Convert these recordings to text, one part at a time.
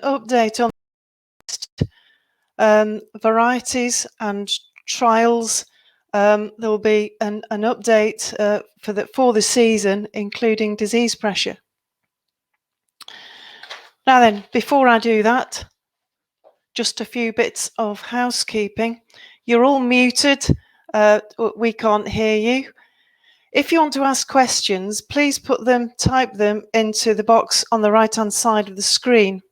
update on varieties and trials. There will be an update for the season, including disease pressure. Now then, before I do that, just a few bits of housekeeping. You're all muted. We can't hear you. If you want to ask questions, please type them into the box on the right-hand side of the screen.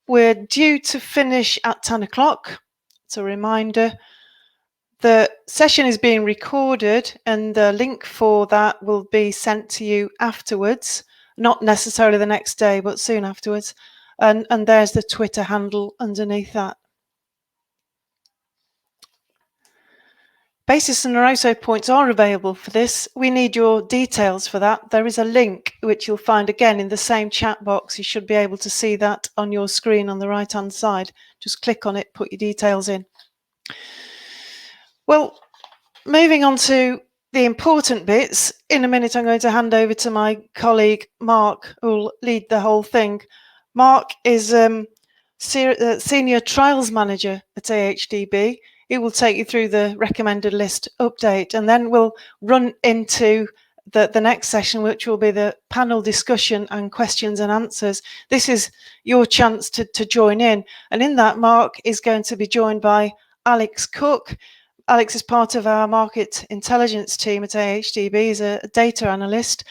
We're due to finish at 10 o'clock. It's a reminder. The session is being recorded and the link for that will be sent to you afterwards, not necessarily the next day, but soon afterwards. And there's the Twitter handle underneath that. Basis and Rosso points are available for this. We need your details for that. There is a link which you'll find again in the same chat box. You should be able to see that on your screen on the right hand side. Just click on it, put your details in. Well, moving on to the important bits. In a minute I'm going to hand over to my colleague Mark, who will lead the whole thing. Mark is Senior Trials Manager at AHDB. It will take you through the recommended list update, and then we'll run into the next session, which will be the panel discussion and questions and answers. This is your chance to join in, and in that, Mark is going to be joined by Alex Cook. Alex is part of our market intelligence team at AHDB. He's a data analyst,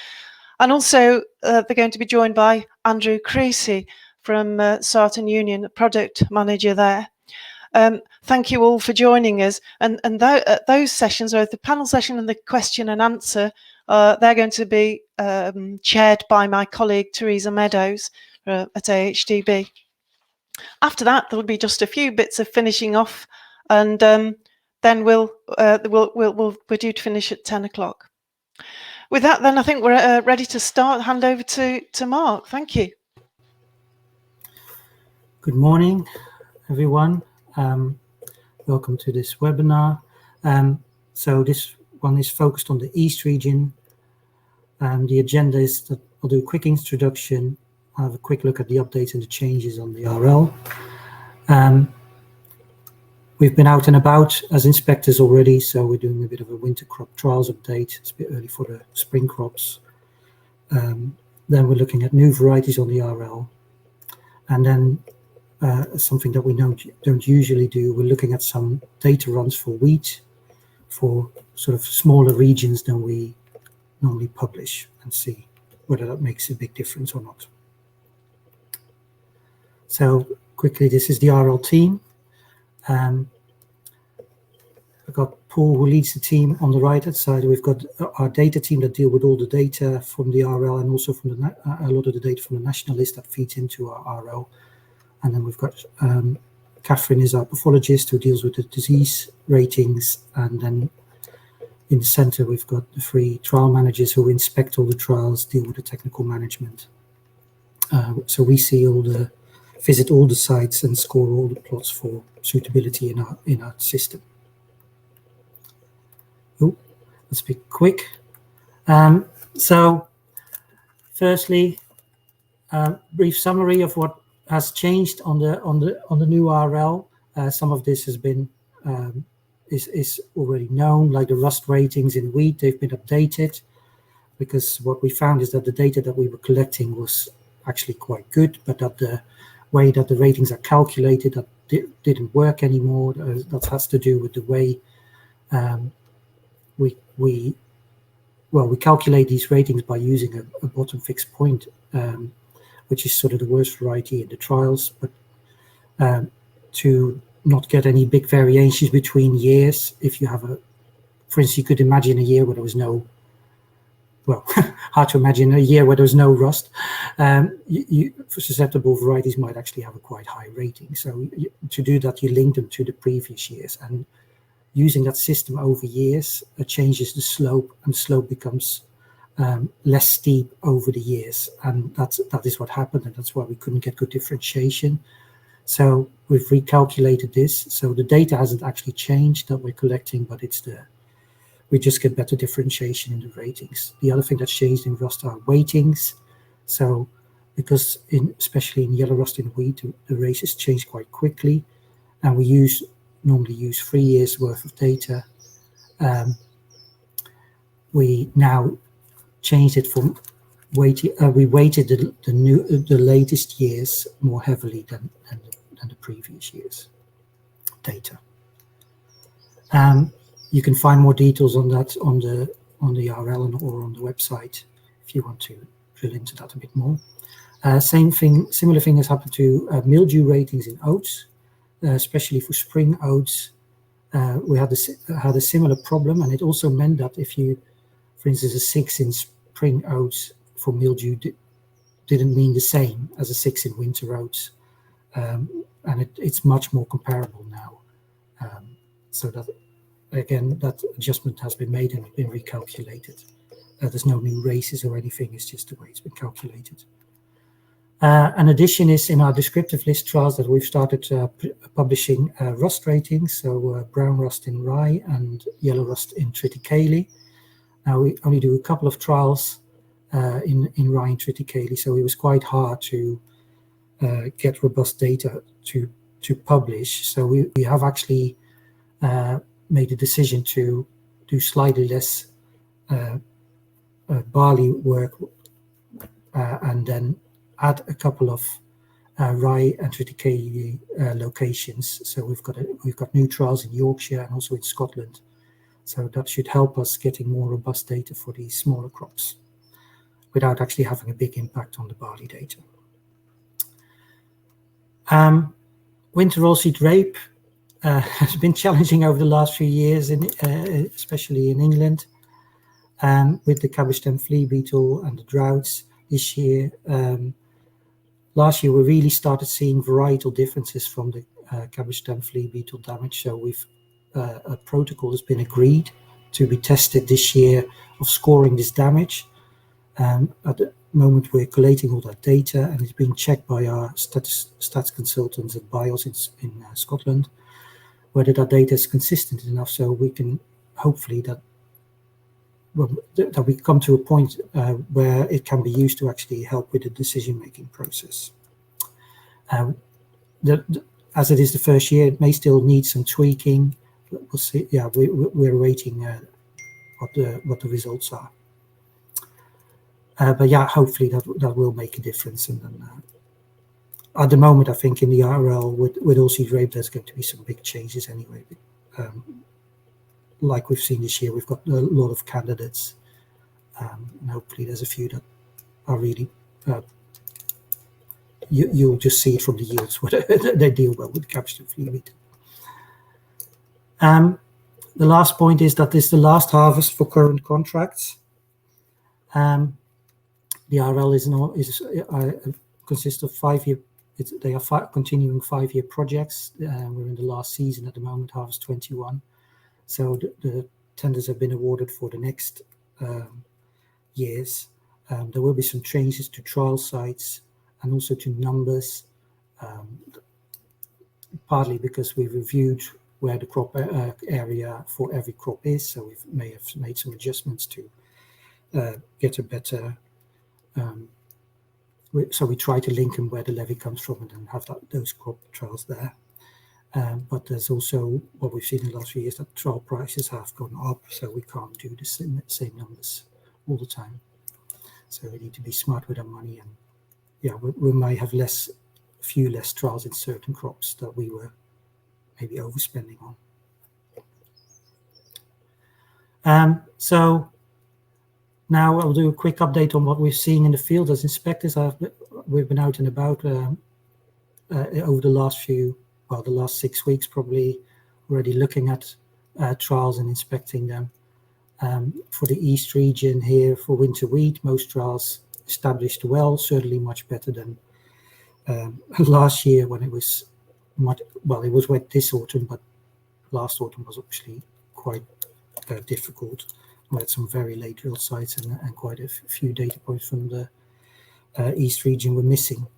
and also they're going to be joined by Andrew Creasy from Saaten Union Product Manager there. Thank you all for joining us. And those sessions, both the panel session and the question and answer, they're going to be chaired by my colleague Teresa Meadows at AHDB. After that, there'll be just a few bits of finishing off, and then we're due to finish at 10 o'clock. With that, then I think we're ready to start. Hand over to Mark. Thank you. Good morning, everyone. Welcome to this webinar. So this one is focused on the East region. The agenda is that I'll do a quick introduction, have a quick look at the updates and the changes on the RL. We've been out and about as inspectors already, so we're doing a bit of a winter crop trials update. It's a bit early for the spring crops. Then we're looking at new varieties on the RL. And then something that we don't usually do, we're looking at some data runs for wheat for sort of smaller regions than we normally publish, and see whether that makes a big difference or not. So quickly, this is the RL team. I've got Paul, who leads the team on the right-hand side. We've got our data team that deal with all the data from the RL, and also from a lot of the data from the national list that feeds into our RL. And then we've got Catherine is our pathologist who deals with the disease ratings. And then in the center, we've got the 3 trial managers who inspect all the trials, deal with the technical management. So we see visit all the sites and score all the plots for suitability in our system. Oh, let's be quick. So firstly, brief summary of what has changed on the new RL. Some of this has been is already known, like the rust ratings in wheat. They've been updated because what we found is that the data that we were collecting was actually quite good, but that the way that the ratings are calculated that didn't work anymore. That has to do with the way we calculate these ratings by using a bottom fixed point, which is sort of the worst variety in the trials, but to not get any big variations between years. If you have for instance, you could imagine a year where there was no, hard to imagine a year where there's no rust. For susceptible varieties might actually have a quite high rating. So to do that, you link them to the previous years, and using that system over years, it changes the slope, and the slope becomes less steep over the years, and that is what happened, and that's why we couldn't get good differentiation. So we've recalculated this, so the data hasn't actually changed that we're collecting, but we just get better differentiation in the ratings. The other thing that's changed in rust are weightings. So because especially in yellow rust in wheat, the races change quite quickly, and we normally use 3 years worth of data. We now changed it from we weighted the latest years more heavily than the previous years data. You can find more details on that on the URL or on the website if you want to drill into that a bit more. Similar thing has happened to mildew ratings in oats, especially for spring oats. We had a similar problem, and it also meant that if you, for instance, a 6 in spring oats for mildew didn't mean the same as a 6 in winter oats, and it's much more comparable now. So that, again, that adjustment has been made and been recalculated. There's no new races or anything, it's just the way it's been calculated. An addition is in our descriptive list trials that we've started publishing rust ratings, so brown rust in rye and yellow rust in triticale. Now we only do a couple of trials in rye and triticale, so it was quite hard to get robust data to publish. So we have actually made a decision to do slightly less barley work and then add a couple of rye and triticale locations. So we've got new trials in Yorkshire and also in Scotland. So that should help us getting more robust data for these smaller crops without actually having a big impact on the barley data. Winter oilseed rape has been challenging over the last few years, especially in England, with the cabbage stem flea beetle and the droughts this year. Last year we really started seeing varietal differences from the cabbage stem flea beetle damage, so a protocol has been agreed to be tested this year of scoring this damage. At the moment we're collating all that data, and it's being checked by our stats consultants at BIOS in Scotland, whether that data is consistent enough so we can hopefully that we come to a point where it can be used to actually help with the decision-making process. As it is the first year, it may still need some tweaking. We'll see. Yeah, we're waiting what the results are. But yeah, hopefully that will make a difference. And then at the moment, I think in the RL with oilseed rape, there's going to be some big changes anyway. Like we've seen this year, we've got a lot of candidates, and hopefully there's a few that are really, you'll just see it from the yields whether they deal well with cabbage and flea beetle. The last point is that this is the last harvest for current contracts. The RL consists of 5-year. They are continuing 5-year projects. We're in the last season at the moment, harvest 21. So the tenders have been awarded for the next years. There will be some changes to trial sites and also to numbers, partly because we've reviewed where the crop area for every crop is. So we may have made some adjustments to get a better. So we try to link them where the levy comes from and then have those crop trials there. But there's also what we've seen in the last few years, that trial prices have gone up, so we can't do the same numbers all the time. So we need to be smart with our money, and yeah, we might have a few less trials in certain crops that we were maybe overspending on. So now I'll do a quick update on what we've seen in the field as inspectors. We've been out and about over the last the last 6 weeks probably, already looking at trials and inspecting them. For the East region here, for winter wheat, most trials established well, certainly much better than last year when it was it was wet this autumn, but last autumn was actually quite difficult. We had some very late drill sites and quite a few data points from the East region were missing.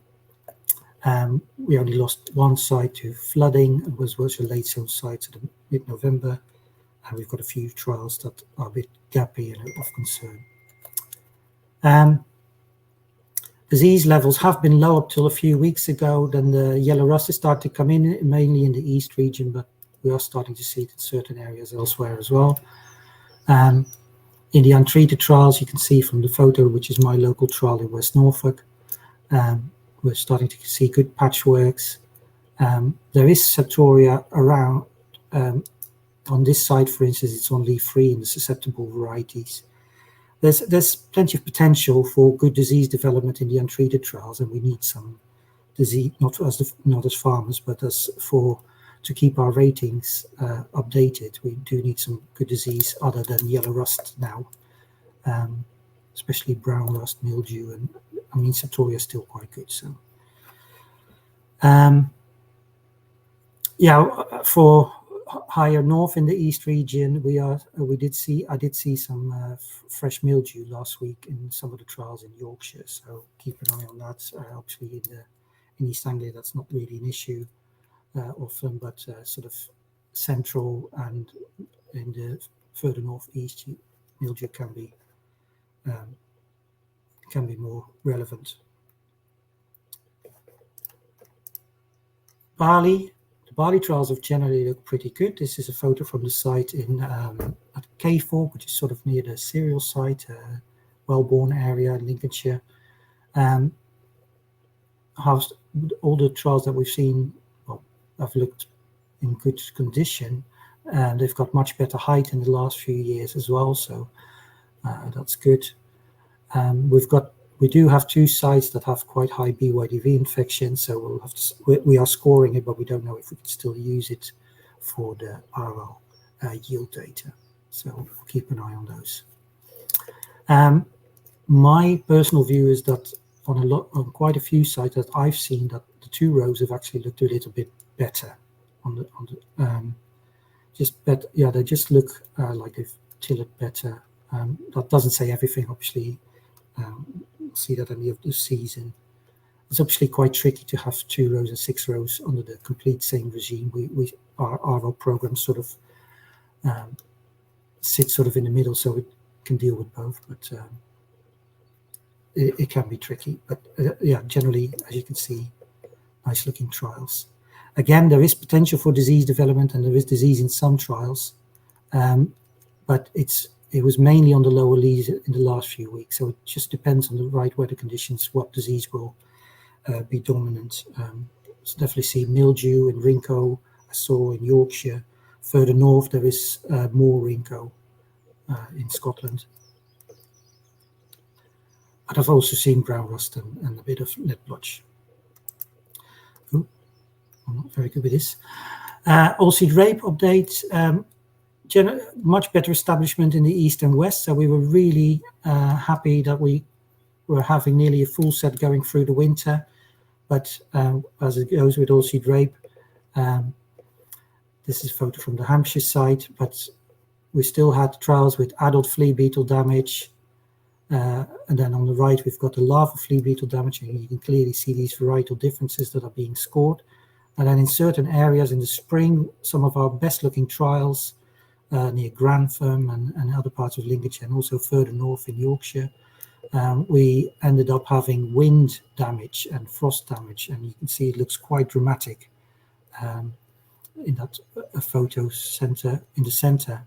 We only lost one site to flooding. It was a late sown site at mid-November, and we've got a few trials that are a bit gappy and of concern. Disease levels have been low up till a few weeks ago. Then the yellow rust has started to come in, mainly in the east region, but we are starting to see it in certain areas elsewhere as well. In the untreated trials, you can see from the photo, which is my local trial in West Norfolk, we're starting to see good patchworks. There is septoria around. On this side, for instance, it's on leaf free in the susceptible varieties. There's plenty of potential for good disease development in the untreated trials, and we need some disease, not as farmers, but to keep our ratings updated. We do need some good disease other than yellow rust now, especially brown rust, mildew, and I mean septoria is still quite good. So, for higher north in the east region, I did see some fresh mildew last week in some of the trials in Yorkshire. So keep an eye on that. Obviously in East Anglia, that's not really an issue often, but sort of central and in the further northeast, mildew can be more relevant. Barley. The barley trials have generally looked pretty good. This is a photo from the site at Caythorpe, which is sort of near the cereal site, Wellbourne area in Lincolnshire. All the trials that we've seen have looked in good condition, and they've got much better height in the last few years as well, so that's good. We do have 2 sites that have quite high BYDV infection, so we are scoring it, but we don't know if we can still use it for the RL yield data. So we'll keep an eye on those. My personal view is that on quite a few sites that I've seen, that the 2 rows have actually looked a little bit better. They just look like they've tilled better. That doesn't say everything, obviously. See that at the end of the season. It's obviously quite tricky to have 2 rows and 6 rows under the complete same regime. Our RL program sort of sits sort of in the middle, so it can deal with both, but it can be tricky. But generally, as you can see, nice looking trials. Again, there is potential for disease development, and there is disease in some trials, but it was mainly on the lower leaves in the last few weeks, so it just depends on the right weather conditions what disease will be dominant. So definitely see mildew and rinco. I saw in Yorkshire. Further north there is more rinco in Scotland. But I've also seen brown rust and a bit of lead blotch. Ooh, I'm not very good with this. Oilseed rape update. Much better establishment in the east and west, so we were really happy that we were having nearly a full set going through the winter. But as it goes with oilseed rape, this is a photo from the Hampshire site, but we still had trials with adult flea beetle damage, and then on the right we've got the larval flea beetle damage, and you can clearly see these varietal differences that are being scored. And then in certain areas in the spring, some of our best looking trials near Grantham and other parts of Lincolnshire, and also further north in Yorkshire, we ended up having wind damage and frost damage, and you can see it looks quite dramatic in that photo center in the center.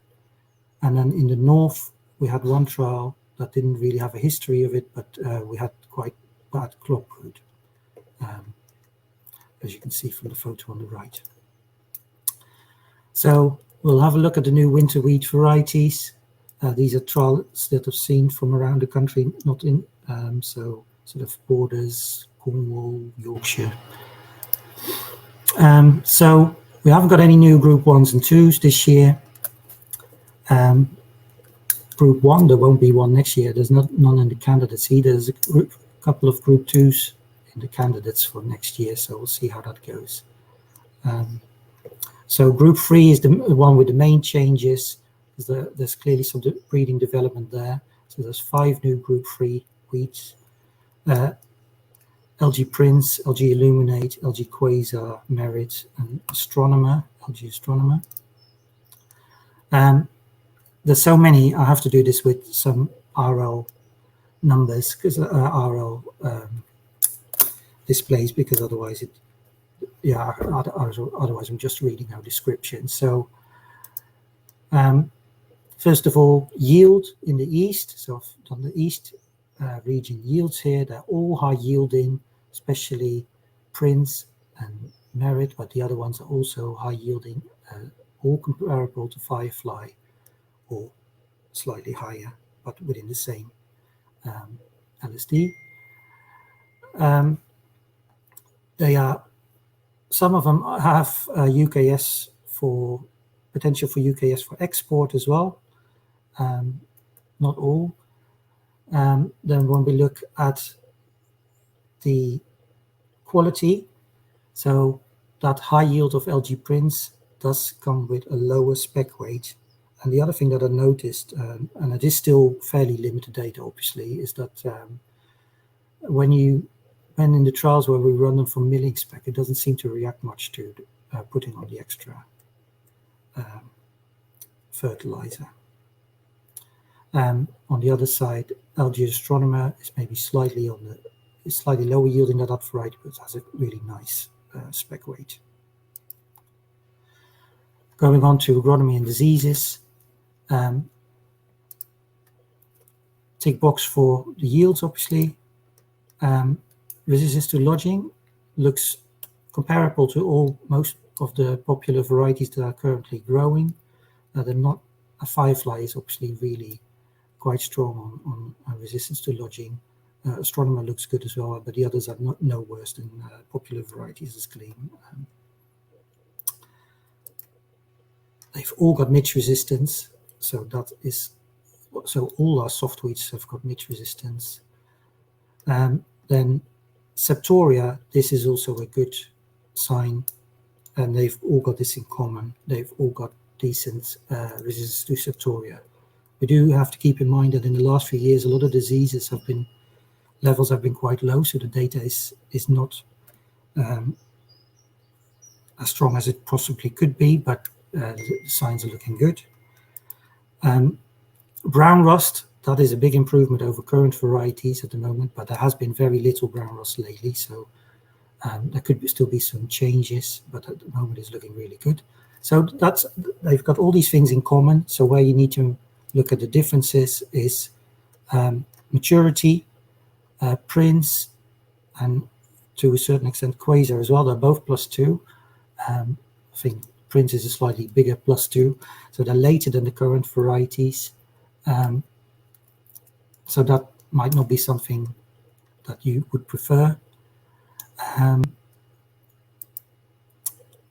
And then in the north, we had one trial that didn't really have a history of it, but we had quite bad crop root, as you can see from the photo on the right. So we'll have a look at the new winter wheat varieties. These are trials that I've seen from around the country, not in, so sort of borders, Cornwall, Yorkshire. So we haven't got any new Group 1s and 2s this year. Group 1, there won't be one next year. There's none in the candidates either. There's a couple of Group 2s in the candidates for next year, so we'll see how that goes. So Group 3 is the one with the main changes. There's clearly some breeding development there. So there's 5 new Group 3 wheats. LG Prince, LG Illuminate, LG Quasar, Merit, and Astronomer, LG Astronomer. There's so many, I have to do this with some RL numbers, because RL displays, because otherwise otherwise I'm just reading our description. So first of all, yield in the east. So on the east region yields here, they're all high yielding, especially Prince and Merit, but the other ones are also high yielding, all comparable to Firefly or slightly higher, but within the same LSD. Some of them have UKS for potential for UKS for export as well. Not all. Then when we look at the quality, so that high yield of LG Prince does come with a lower spec weight. And the other thing that I noticed, and it is still fairly limited data, obviously, is that when in the trials where we run them from milling spec, it doesn't seem to react much to putting on the extra fertilizer. On the other side, LG Astronomer is maybe slightly lower yielding than that variety, but has a really nice spec weight. Going on to agronomy and diseases, tick box for the yields, obviously. Resistance to lodging looks comparable to most of the popular varieties that are currently growing. They're not. A Firefly is obviously really quite strong on resistance to lodging. Astronomer looks good as well, but the others are no worse than popular varieties as claimed. They've all got midge resistance, so all our soft weeds have got midge resistance. Then Septoria, this is also a good sign, and they've all got this in common. They've all got decent resistance to Septoria. We do have to keep in mind that in the last few years, a lot of diseases levels have been quite low, so the data is not as strong as it possibly could be, but the signs are looking good. Brown rust, that is a big improvement over current varieties at the moment, but there has been very little brown rust lately, so there could still be some changes, but at the moment it's looking really good. So they've got all these things in common. So where you need to look at the differences is maturity, Prince, and to a certain extent Quasar as well. They're both +2. I think Prince is a slightly bigger +2, so they're later than the current varieties. So that might not be something that you would prefer.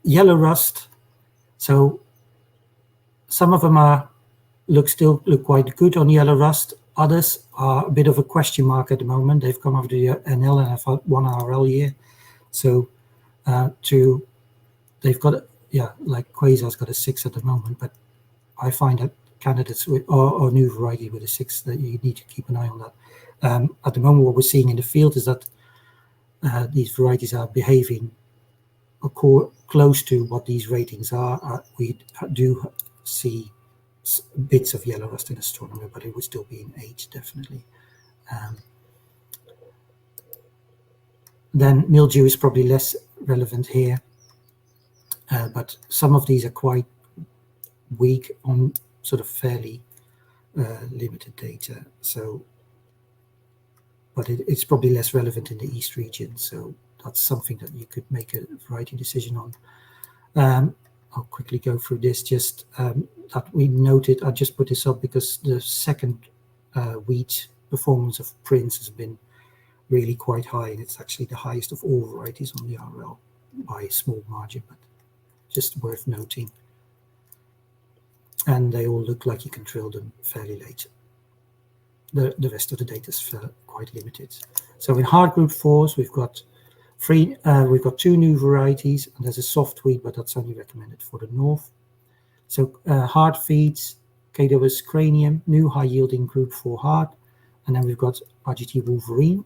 Yellow rust. So some of them still look quite good on yellow rust. Others are a bit of a question mark at the moment. They've come over the NL and have had 1 RL year. So they've got, like Quasar's got a 6 at the moment, but I find that candidates or new variety with a 6 that you need to keep an eye on that. At the moment, what we're seeing in the field is that these varieties are behaving close to what these ratings are. We do see bits of yellow rust in astronomy, but it would still be in 8, definitely. Then mildew is probably less relevant here, but some of these are quite weak on sort of fairly limited data. So, but it's probably less relevant in the East region. So that's something that you could make a variety decision on. I'll quickly go through this. Just that we noted. I just put this up because the second wheat performance of Prince has been really quite high, and it's actually the highest of all varieties on the RL by a small margin, but just worth noting. And they all look like you can drill them fairly late. The rest of the data is quite limited. So in hard group 4s, we've got 2 new varieties, and there's a soft wheat, but that's only recommended for the north. So hard feeds, KWS Cranium, new high yielding group 4 hard, and then we've got RGT Wolverine,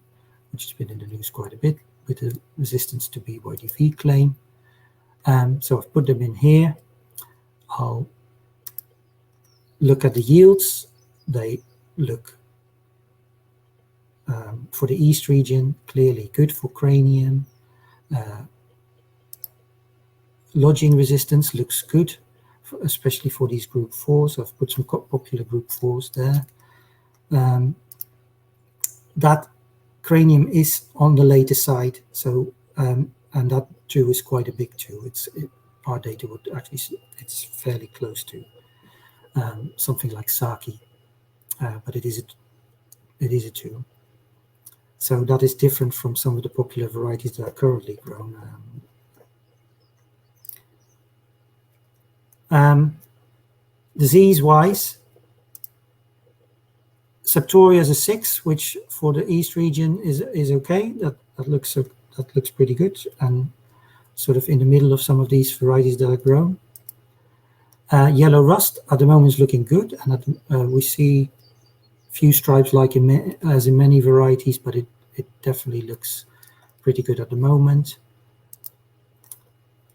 which has been in the news quite a bit with the resistance to BYDV claim. So I've put them in here. I'll look at the yields. They look, for the East region, clearly good for Cranium, Lodging resistance looks good, especially for these group 4s. I've put some popular group 4s there. That cranium is on the later side, so and that too is quite a big too. Our data would actually, it's fairly close to something like Saki, but it is a 2. So that is different from some of the popular varieties that are currently grown. Disease-wise, Septoria is a 6, which for the East region is okay. That looks pretty good, and sort of in the middle of some of these varieties that are grown. Yellow rust at the moment is looking good, and we see few stripes like as in many varieties, but it definitely looks pretty good at the moment.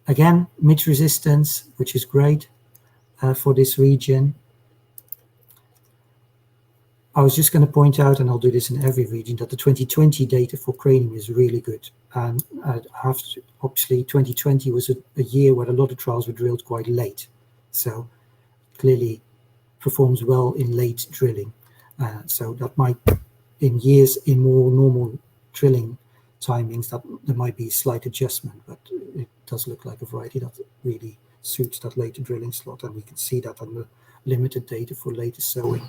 Again, midge resistance, which is great for this region. I was just going to point out, and I'll do this in every region, that the 2020 data for cranium is really good. And obviously 2020 was a year where a lot of trials were drilled quite late. So clearly performs well in late drilling. So that might, in years in more normal drilling timings, that there might be a slight adjustment, but it does look like a variety that really suits that later drilling slot, and we can see that on the limited data for later sowing.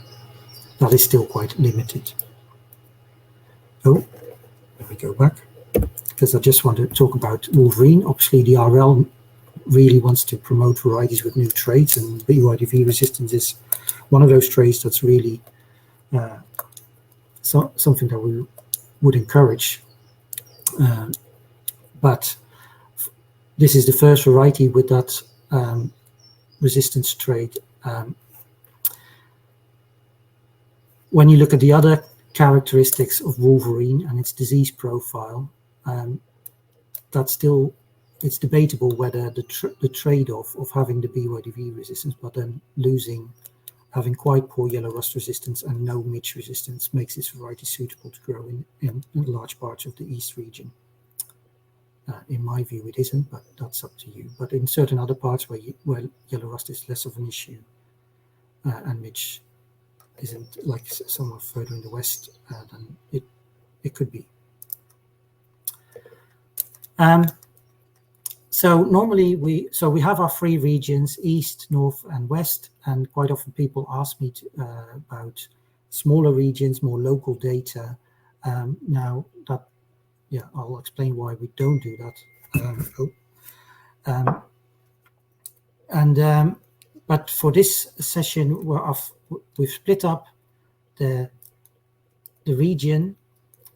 That is still quite limited. Oh, let me go back, because I just want to talk about Wolverine. Obviously, the RL really wants to promote varieties with new traits, and BYDV resistance is one of those traits that's really something that we would encourage. But this is the first variety with that resistance trait. When you look at the other characteristics of Wolverine and its disease profile, it's debatable whether the trade-off of having the BYDV resistance but then having quite poor yellow rust resistance and no midge resistance makes this variety suitable to grow in large parts of the East region. In my view, it isn't, but that's up to you. But in certain other parts where yellow rust is less of an issue and midge isn't, like somewhere further in the west, then it could be. So normally we have our 3 regions, east, north, and west, and quite often people ask me about smaller regions, more local data. Now that, yeah, I'll explain why we don't do that. But for this session, we've split up the region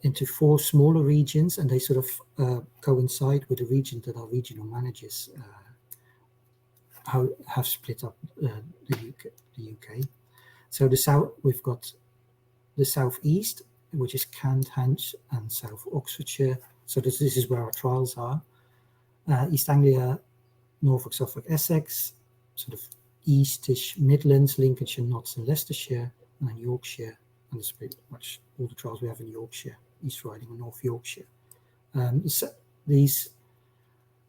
into 4 smaller regions, and they sort of coincide with the region that our regional managers have split up the UK. So we've got the southeast, which is Kent, Hants, and South Oxfordshire. So this is where our trials are. East Anglia, Norfolk, Suffolk, Essex, sort of Eastish Midlands, Lincolnshire, Notts, and Leicestershire, and then Yorkshire. And it's pretty much all the trials we have in Yorkshire, East Riding and North Yorkshire.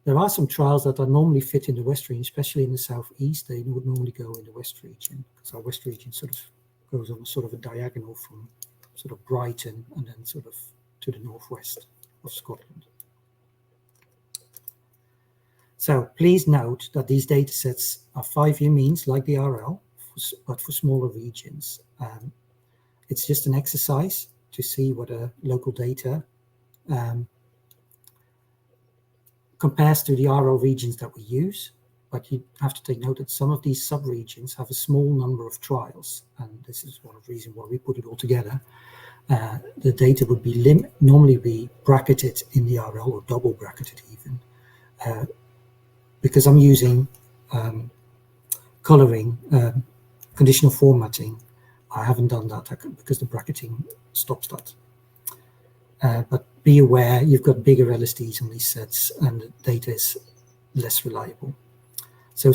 There are some trials that are normally fit in the West region, especially in the southeast. They would normally go in the West region, because our West region sort of goes on sort of a diagonal from sort of Brighton and then sort of to the northwest of Scotland. So please note that these data sets are 5-year means like the RL, but for smaller regions. It's just an exercise to see what local data compares to the RL regions that we use. But you have to take note that some of these sub-regions have a small number of trials, and this is one of the reasons why we put it all together. The data would be normally be bracketed in the RL, or double bracketed even, because I'm using coloring, conditional formatting. I haven't done that because the bracketing stops that. But be aware, you've got bigger LSDs on these sets, and the data is less reliable. So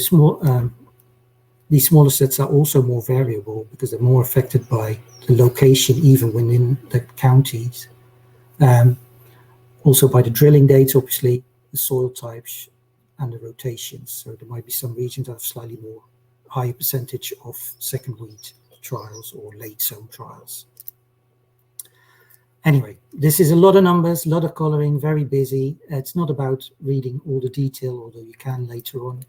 these smaller sets are also more variable because they're more affected by the location, even within the counties. Also by the drilling dates, obviously, the soil types and the rotations. So there might be some regions that have slightly more higher percentage of second wheat trials or late sown trials. Anyway, this is a lot of numbers, a lot of coloring, very busy. It's not about reading all the detail, although you can later on.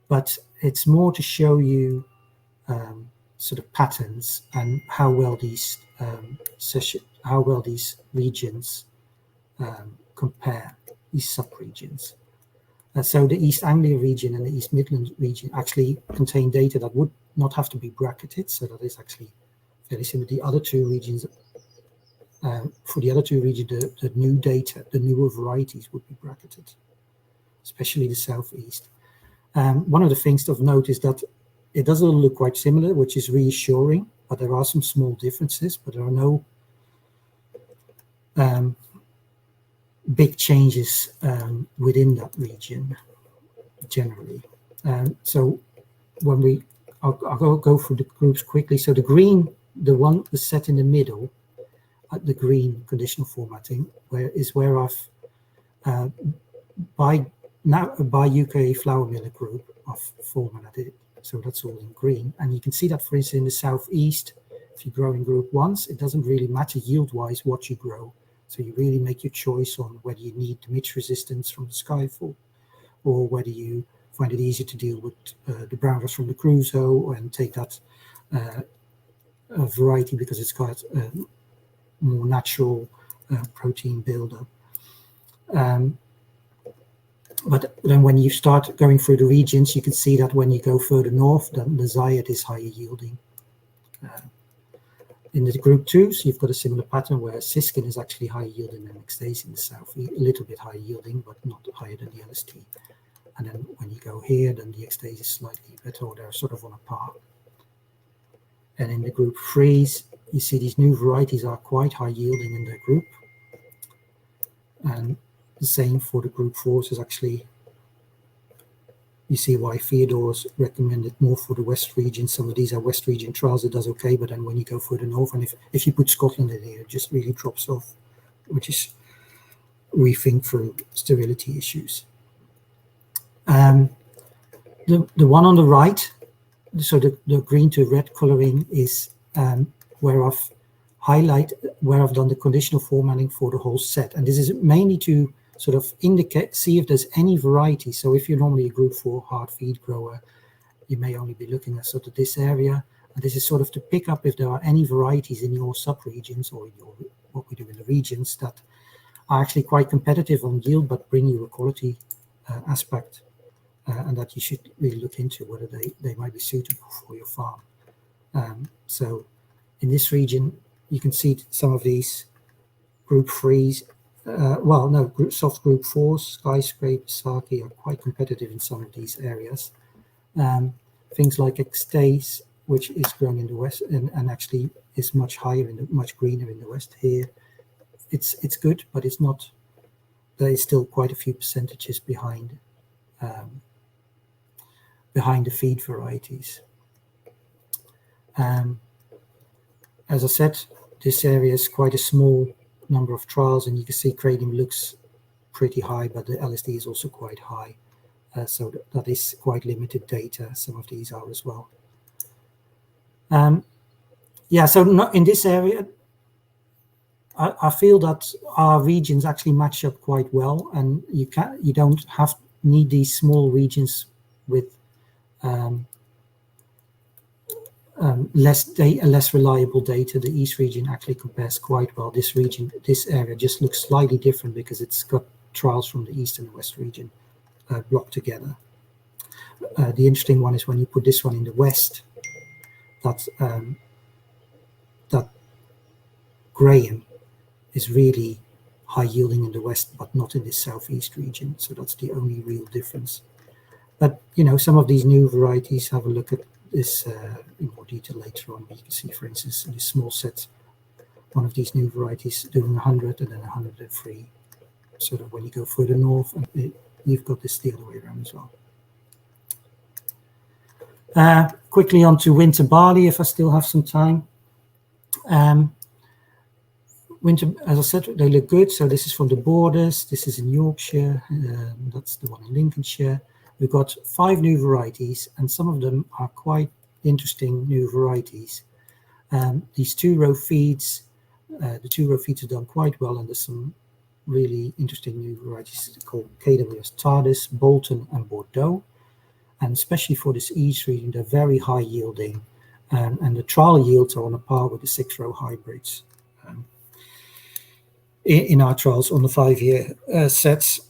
But it's more to show you sort of patterns and how well these regions compare, these sub-regions. So the East Anglia region and the East Midlands region actually contain data that would not have to be bracketed, so that is actually fairly similar. The other two regions, for the other two regions, the new data, the newer varieties would be bracketed, especially the southeast. One of the things of note is that it does all look quite similar, which is reassuring, but there are some small differences, but there are no big changes within that region generally. So when I'll go through the groups quickly. So the green, the one that's set in the middle, the green conditional formatting, where I've by UK flour miller group I've formatted it. So that's all in green. And you can see that, for instance, in the southeast, if you grow in group 1s, it doesn't really matter yield-wise what you grow. So you really make your choice on whether you need the midge resistance from the Skyfall, or whether you find it easier to deal with the brown rust from the Crusoe and take that variety because it's got more natural protein buildup. But then when you start going through the regions, you can see that when you go further north, then the Zayat is higher yielding. In the group 2s, you've got a similar pattern where Siskin is actually higher yielding than Xdays in the south, a little bit higher yielding, but not higher than the LST. And then when you go here, then the Xdays is slightly better, or they're sort of on a par. And in the group 3s, you see these new varieties are quite high yielding in their group. And the same for the group 4s is actually, you see why Theodore's recommended more for the West region. Some of these are West region trials, it does okay, but then when you go further north, and if you put Scotland in here, it just really drops off, which is, we think, for sterility issues. The one on the right, so the green to red coloring is where I've done the conditional formatting for the whole set. And this is mainly to sort of see if there's any variety. So if you're normally a group 4 hard feed grower, you may only be looking at sort of this area. And this is sort of to pick up if there are any varieties in your sub-regions or what we do in the regions that are actually quite competitive on yield, but bring you a quality aspect, and that you should really look into whether they might be suitable for your farm. So in this region, you can see some of these group 3s, soft group 4s, Skyscraper, Saki are quite competitive in some of these areas. Things like Xdays, which is grown in the west and actually is much higher much greener in the west here. It's good, but it's not. There is still quite a few percentages behind the feed varieties. As I said, this area is quite a small number of trials, and you can see Cranium looks pretty high, but the LSD is also quite high. So that is quite limited data. Some of these are as well. So not in this area, I feel that our regions actually match up quite well, and you don't need these small regions with less reliable data. The East region actually compares quite well. This area just looks slightly different because it's got trials from the East and the West region blocked together. The interesting one is when you put this one in the West, that Graham is really high yielding in the West, but not in the Southeast region. So that's the only real difference. But, some of these new varieties, have a look at this in more detail later on. You can see, for instance, in this small set, one of these new varieties doing 100 and then 103. So that when you go further north, you've got this the other way around as well. Quickly on to winter barley, if I still have some time. winter, as I said, they look good. So this is from the borders. This is in Yorkshire. That's the one in Lincolnshire. We've got 5 new varieties, and some of them are quite interesting new varieties. These 2-row feeds, the 2-row feeds are done quite well, and there's some really interesting new varieties called KWS Tardis, Bolton, and Bordeaux. And especially for this East region, they're very high yielding, and the trial yields are on a par with the 6-row hybrids in our trials on the 5-year sets.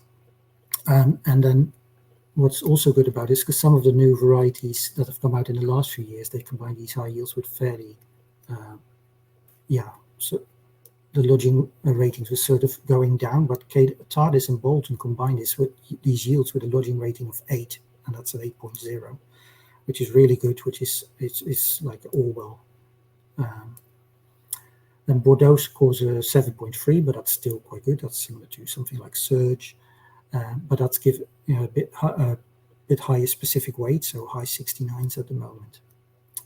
And then what's also good about this, because some of the new varieties that have come out in the last few years, they combine these high yields with fairly, so the lodging ratings were sort of going down, but Tardis and Bolton combined this with these yields with a lodging rating of 8, and that's an 8.0, which is really good, which is, it's like Orwell. Then Bordeaux scores a 7.3, but that's still quite good. That's similar to something like Surge, but that's give a bit higher specific weight, so high 69s at the moment.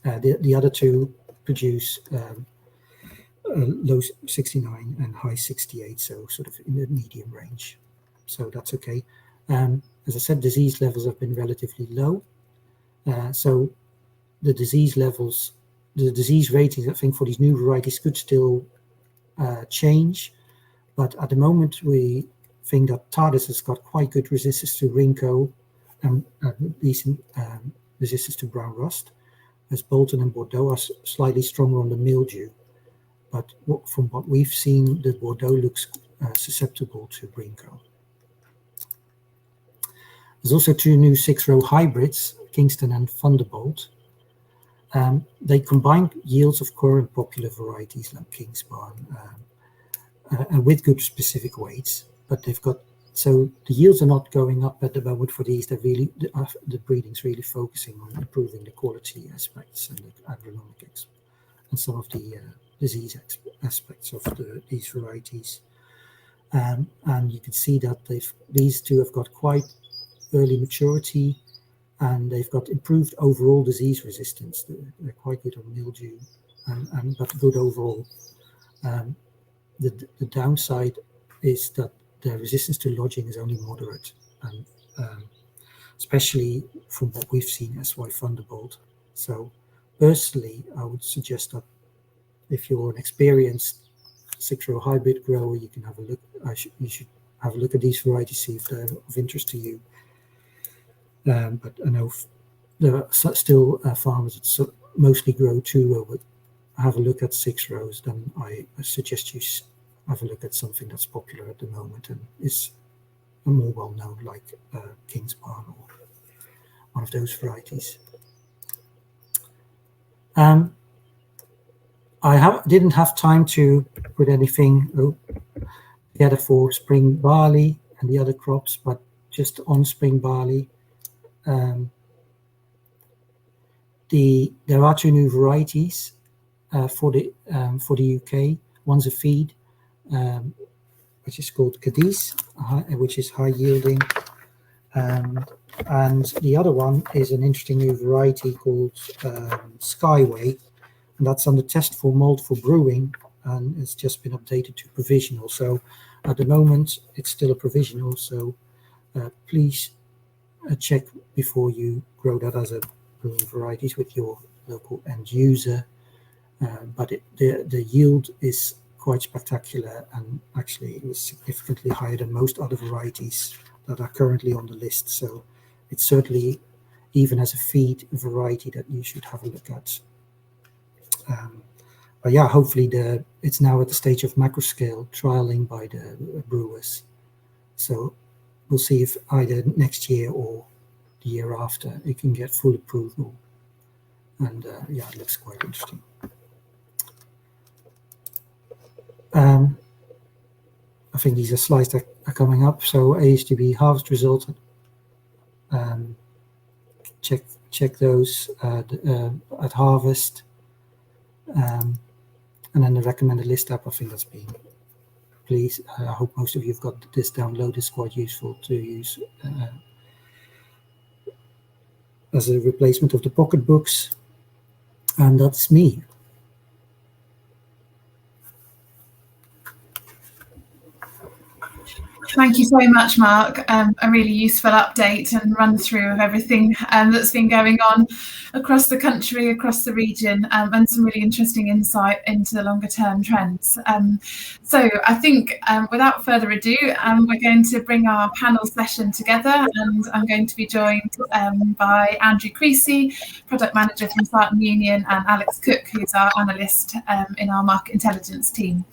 The other two produce low 69 and high 68, so sort of in the medium range. So that's okay. As I said, disease levels have been relatively low. So the disease levels, the disease ratings, I think, for these new varieties could still change. But at the moment, we think that Tardis has got quite good resistance to Rinco and decent resistance to brown rust, as Bolton and Bordeaux are slightly stronger on the mildew. But from what we've seen, the Bordeaux looks susceptible to Rinco. There's also 2 new 6-row hybrids, Kingston and Thunderbolt. They combine yields of current popular varieties like Kingsbarn and with good specific weights, but they've got, so the yields are not going up at the moment for these. They're really, the breeding's really focusing on improving the quality aspects and the agronomic and some of the disease aspects of these varieties. And you can see that these 2 have got quite early maturity, and they've got improved overall disease resistance. They're quite good on mildew, but good overall. The downside is that their resistance to lodging is only moderate, and especially from what we've seen as SY Thunderbolt. So personally, I would suggest that if you're an experienced 6-row hybrid grower, you can have a look. You should have a look at these varieties, see if they're of interest to you. But I know there are still farmers that mostly grow 2-row, but have a look at 6 rows. Then I suggest you have a look at something that's popular at the moment and is more well known, like Kingsbarn or one of those varieties. I didn't have time to put anything together for spring barley and the other crops, but just on spring barley. There are 2 new varieties for the UK. One's a feed, which is called Cadiz, which is high yielding, and the other one is an interesting new variety called Skyway, and that's under test for mold for brewing, and it's just been updated to provisional. So at the moment, it's still a provisional. So please check before you grow that as a brewing varieties with your local end user. But the yield is quite spectacular, and actually it was significantly higher than most other varieties that are currently on the list. So it's certainly, even as a feed variety, that you should have a look at. But yeah, hopefully it's now at the stage of macro scale trialing by the brewers. So we'll see if either next year or the year after it can get full approval. And yeah, it looks quite interesting. I think these are slides that are coming up. So AHDB harvest results. Check those at harvest. And then the recommended list app, I think that's been, please, I hope most of you have got this downloaded. It's quite useful to use as a replacement of the pocket books. And that's me. Thank you so much, Mark. A really useful update and run through of everything that's been going on across the country, across the region, and some really interesting insight into the longer term trends. So I think without further ado, we're going to bring our panel session together, and I'm going to be joined by Andrew Creasy, Product Manager from Saaten Union, and Alex Cook, who's our analyst in our market intelligence team.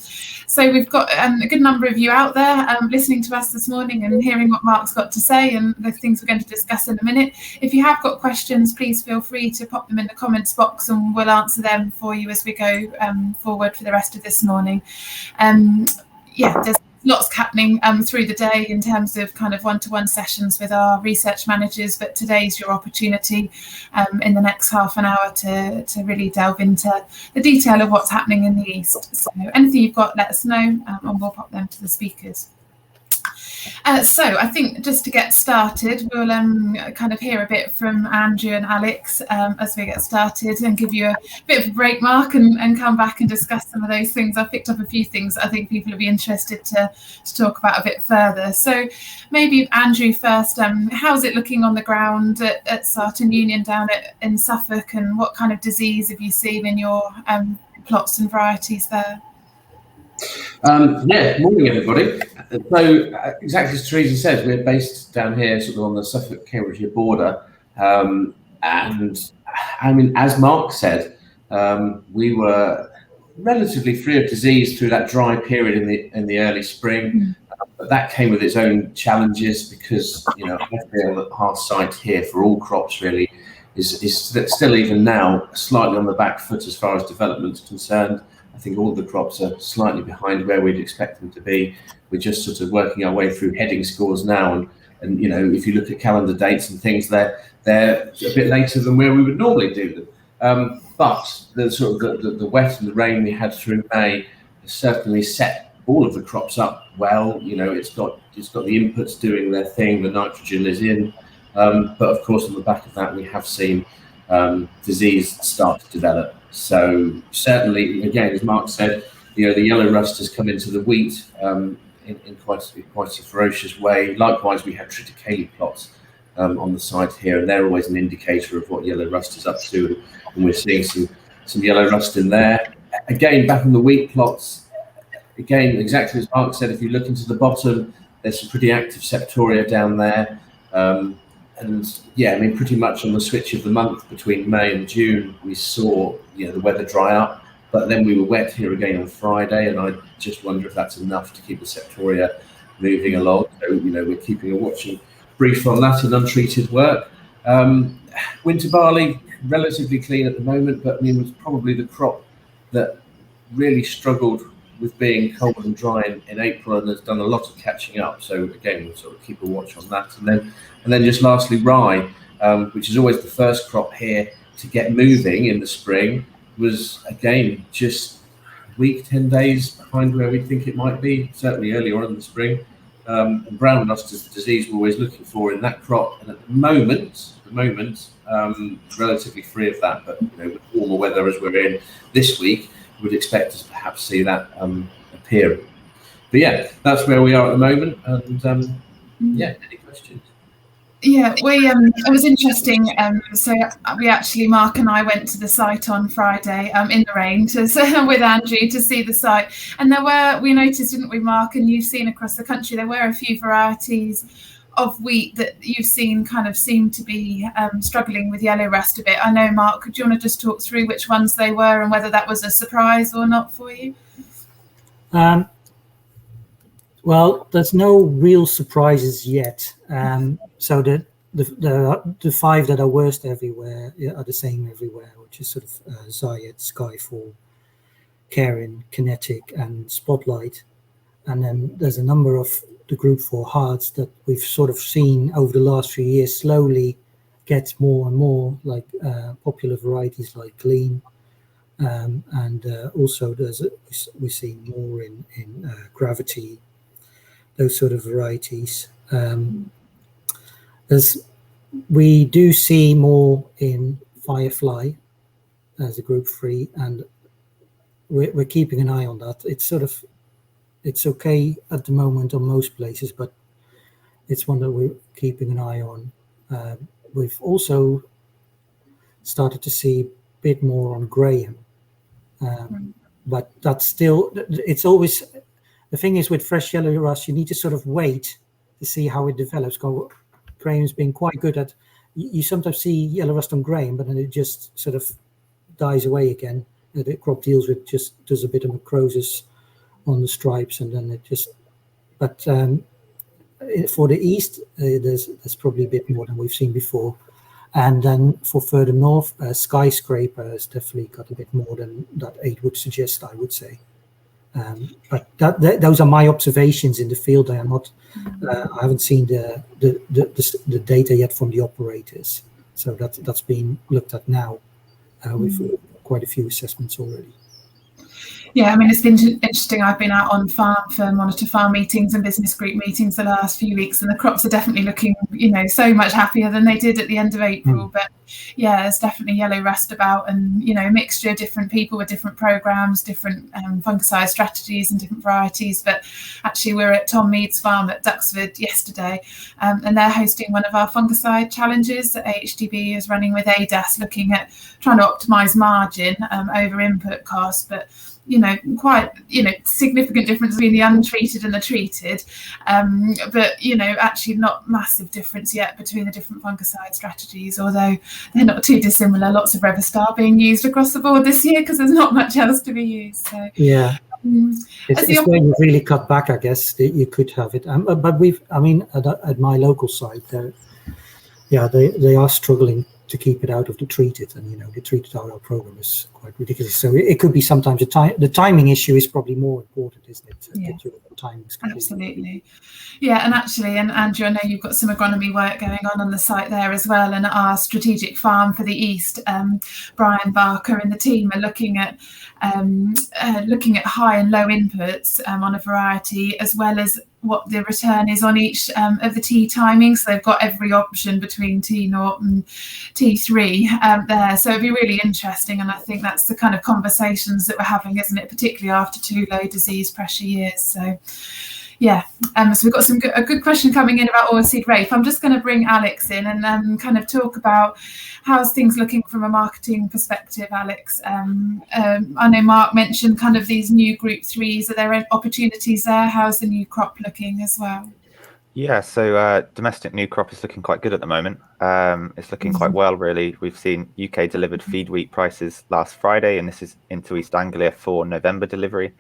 So we've got a good number of you out there listening to us this morning and hearing what Mark's got to say and the things we're going to discuss in a minute. If you have got questions, please feel free to pop them in the comments box and we'll answer them for you as we go forward for the rest of this morning. Yeah, there's lots happening through the day in terms of kind of one-to-one sessions with our research managers, but today's your opportunity in the next half an hour to really delve into the detail of what's happening in the East. So anything you've got, let us know and we'll pop them to the speakers. So I think just to get started, we'll kind of hear a bit from Andrew and Alex as we get started and give you a bit of a break, Mark, and come back and discuss some of those things. I've picked up a few things that I think people will be interested to talk about a bit further. So maybe Andrew first, how's it looking on the ground at Saaten Union down in Suffolk, and what kind of disease have you seen in your plots and varieties there? Yeah, morning everybody. So exactly as Teresa says, we're based down here sort of on the Suffolk-Cambridgeshire border, and I mean, as Mark said, we were relatively free of disease through that dry period in the early spring, but that came with its own challenges because, you know, our site here for all crops really is still even now slightly on the back foot as far as development is concerned. I think all the crops are slightly behind where we'd expect them to be. We're just sort of working our way through heading scores now, and you know, if you look at calendar dates and things, they're a bit later than where we would normally do them. But the sort of the wet and the rain we had through May has certainly set all of the crops up well. You know, it's got the inputs doing their thing, the nitrogen is in, but of course on the back of that we have seen disease start to develop. So certainly, again, as Mark said, you know, the yellow rust has come into the wheat in quite a ferocious way. Likewise, we have triticale plots on the side here, and they're always an indicator of what yellow rust is up to, and we're seeing some yellow rust in there. Again, back on the wheat plots, again, exactly as Mark said, if you look into the bottom, there's some pretty active septoria down there. And yeah, I mean, pretty much on the switch of the month between May and June, we saw, you know, the weather dry up, but then we were wet here again on Friday, and I just wonder if that's enough to keep the septoria moving along. So, you know, we're keeping a watching brief on that in untreated work. Winter barley, relatively clean at the moment, but I mean, it was probably the crop that really struggled with being cold and dry in April, and has done a lot of catching up. So again, we'll sort of keep a watch on that. And then just lastly, rye, which is always the first crop here to get moving in the spring, was again just a week, 10 days behind where we think it might be, certainly earlier on in the spring. And brown rust is the disease we're always looking for in that crop. And at the moment, relatively free of that, but you know, with warmer weather as we're in this week, would expect us to perhaps see that appear. But yeah, that's where we are at the moment. And yeah, any questions? Yeah, it was interesting. So we actually, Mark and I went to the site on Friday in the rain with Andrew to see the site. And we noticed, didn't we, Mark, and you've seen across the country, there were a few varieties of wheat that you've seen kind of seem to be struggling with yellow rust a bit. I know, Mark, do you want to just talk through which ones they were and whether that was a surprise or not for you? Well, there's no real surprises yet. So the five that are worst everywhere are the same everywhere, which is sort of Zayed, Skyfall, Karen, Kinetic, and Spotlight. And then there's a number of the group 4 hards that we've sort of seen over the last few years slowly get more and more, like popular varieties like Glean. And also we're seeing more in Gravity, those sort of varieties. We do see more in Firefly as a group 3, and we're keeping an eye on that. It's sort of it's okay at the moment on most places, but it's one that we're keeping an eye on. We've also started to see a bit more on graham, but that's still, it's always, the thing is with fresh yellow rust, you need to sort of wait to see how it develops. Graham's been quite good at, you sometimes see yellow rust on graham, but then it just sort of dies away again. The crop deals with, just does a bit of necrosis on the stripes, and then it just, but for the east, there's probably a bit more than we've seen before. And then for further north, skyscraper has definitely got a bit more than that 8 would suggest, I would say. But those are my observations in the field. I am not, I haven't seen the data yet from the operators. So that's being looked at now. We've quite a few assessments already. Yeah, I mean, it's been interesting. I've been out on farm for monitor farm meetings and business group meetings the last few weeks, and the crops are definitely looking, so much happier than they did at the end of April. But yeah, there's definitely yellow rust about, and a mixture of different people with different programs, different fungicide strategies and different varieties. But actually, we're at Tom Mead's farm at Duxford yesterday, and they're hosting one of our fungicide challenges that AHDB is running with ADAS, looking at trying to optimise margin over input costs, but quite, significant difference between the untreated and the treated. But, actually not massive difference yet between the different fungicide strategies, although they're not too dissimilar. Lots of Revestar being used across the board this year because there's not much else to be used. So, yeah. It's when you really cut back, I guess, that you could have it. But at my local site, they are struggling to keep it out of the treated, and the treated RL program is quite ridiculous. So it could be sometimes the timing issue is probably more important, isn't it? Get your timings completely. Absolutely. Yeah, and actually, and Andrew, I know you've got some agronomy work going on the site there as well, and our strategic farm for the East, Brian Barker and the team are looking at high and low inputs on a variety, as well as what the return is on each of the T timings. So they've got every option between T0 and T3 there. So it'd be really interesting, and I think that's the kind of conversations that we're having, isn't it? Particularly after 2 low disease pressure years. So yeah, so we've got a good question coming in about oilseed rape. I'm just going to bring Alex in and kind of talk about how's things looking from a marketing perspective, Alex. I know Mark mentioned kind of these new group 3s. Are there opportunities there? How's the new crop looking as well? Yeah, so domestic new crop is looking quite good at the moment. It's looking quite well, really. We've seen UK delivered feed wheat prices last Friday, and this is into East Anglia for November delivery.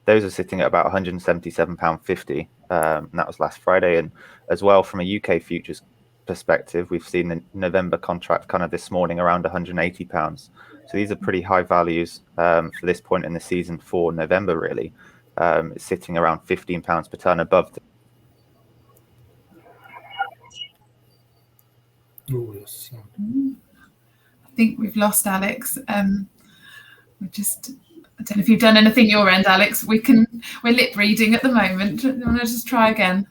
Those are sitting at about £177.50, and that was last Friday. And as well, from a UK futures perspective, we've seen the November contract kind of this morning around £180. So these are pretty high values for this point in the season for November, really. It's sitting around £15 per tonne above the I think we've lost Alex. I don't know if you've done anything your end, Alex. We're lip reading at the moment. Do you want to just try again?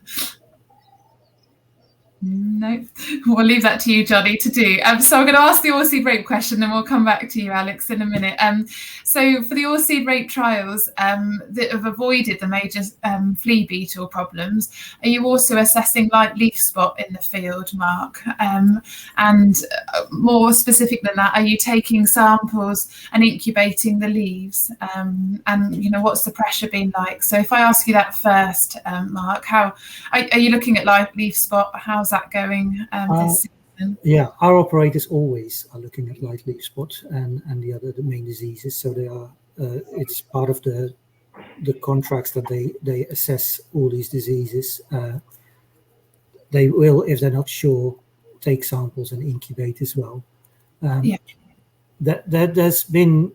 No, we'll leave that to you, Johnny, to do. So I'm going to ask the oilseed rape question, then we'll come back to you, Alex, in a minute. So for the oilseed rape trials that have avoided the major flea beetle problems, are you also assessing light leaf spot in the field, Mark? And more specific than that, are you taking samples and incubating the leaves? And what's the pressure been like? So if I ask you that first, Mark, how are you looking at light leaf spot? How's that going this season? Yeah, our operators always are looking at light leaf spot and the main diseases. So they are. It's part of the contracts that they assess all these diseases. They will, if they're not sure, take samples and incubate as well. There's been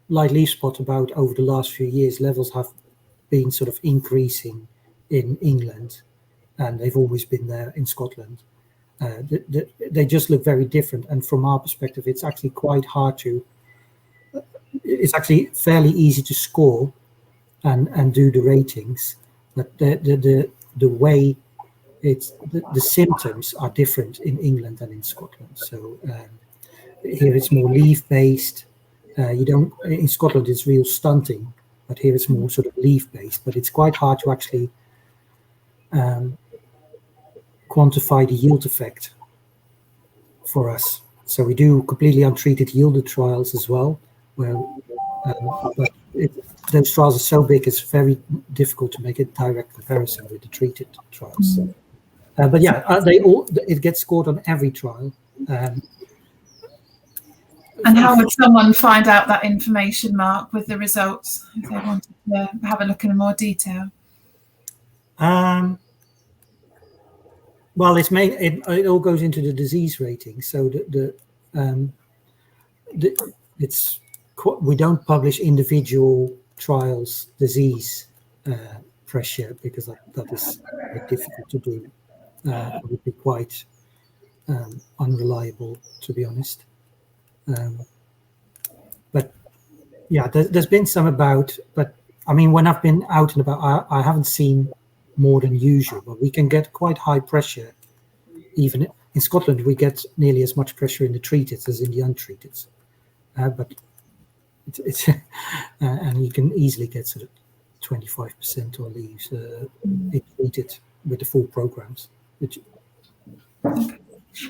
light leaf spot about over the last few years. Levels have been sort of increasing in England, and they've always been there in Scotland. They just look very different, and from our perspective, it's actually quite hard to. It's actually fairly easy to score, and do the ratings, but the way the symptoms are different in England than in Scotland. So here it's more leaf based. You don't in Scotland it's real stunting, but here it's more sort of leaf-based. But it's quite hard to actually quantify the yield effect for us. So we do completely untreated yielded trials as well, where but those trials are so big, it's very difficult to make a direct comparison with the treated trials. But yeah, it gets scored on every trial. And how would someone find out that information, Mark, with the results if they wanted to have a look in more detail? Well, it all goes into the disease rating. So we don't publish individual trials disease pressure, because that is very difficult to do. It would be quite unreliable, to be honest. But yeah, there's been some about, but I mean, when I've been out and about, I haven't seen more than usual, but we can get quite high pressure. Even in Scotland, we get nearly as much pressure in the treated as in the untreated. But it's and you can easily get sort of 25% or leaves treated with the full programs.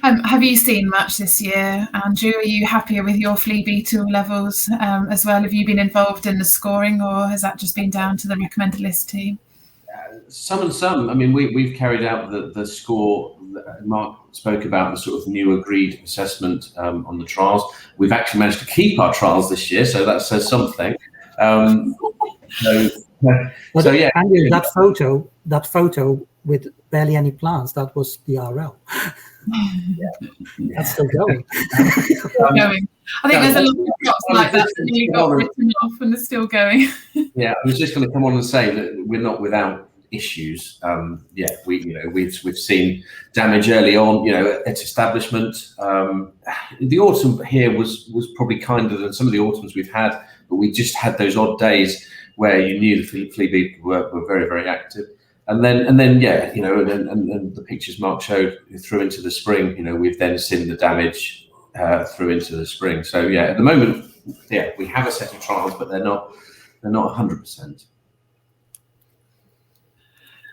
Have you seen much this year, Andrew? Are you happier with your flea beetle levels as well? Have you been involved in the scoring, or has that just been down to the recommended list team? Some and some. I mean, we've carried out the score. Mark spoke about the sort of new agreed assessment on the trials. We've actually managed to keep our trials this year, so that says something. So yeah, Andrew, that photo with barely any plants, that was the RL. That's still going. I think there's a lot of crops like that nearly got written off and they're still going. Yeah, I was just going to come on and say that we're not without issues. We've seen damage early on, at establishment. The autumn here was probably kinder than some of the autumns we've had, but we just had those odd days where you knew the flea beetle were very, very active. And then, and the pictures Mark showed through into the spring, we've then seen the damage through into the spring. So yeah, at the moment, we have a set of trials, but they're not 100%.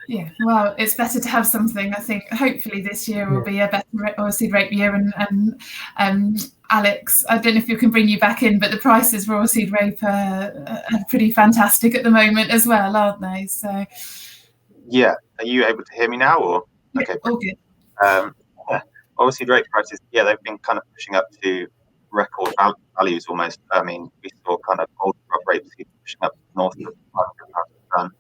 Yeah, well, it's better to have something. I think hopefully this year will be a better oilseed rape year. And Alex, I don't know if you can bring you back in, but the prices for oilseed rape are pretty fantastic at the moment as well, aren't they? So. Yeah, are you able to hear me now? Or okay, all good. Oilseed rape prices, they've been kind of pushing up to record values almost. I mean, we saw kind of old crop rapeseed pushing up north of £500 a ton.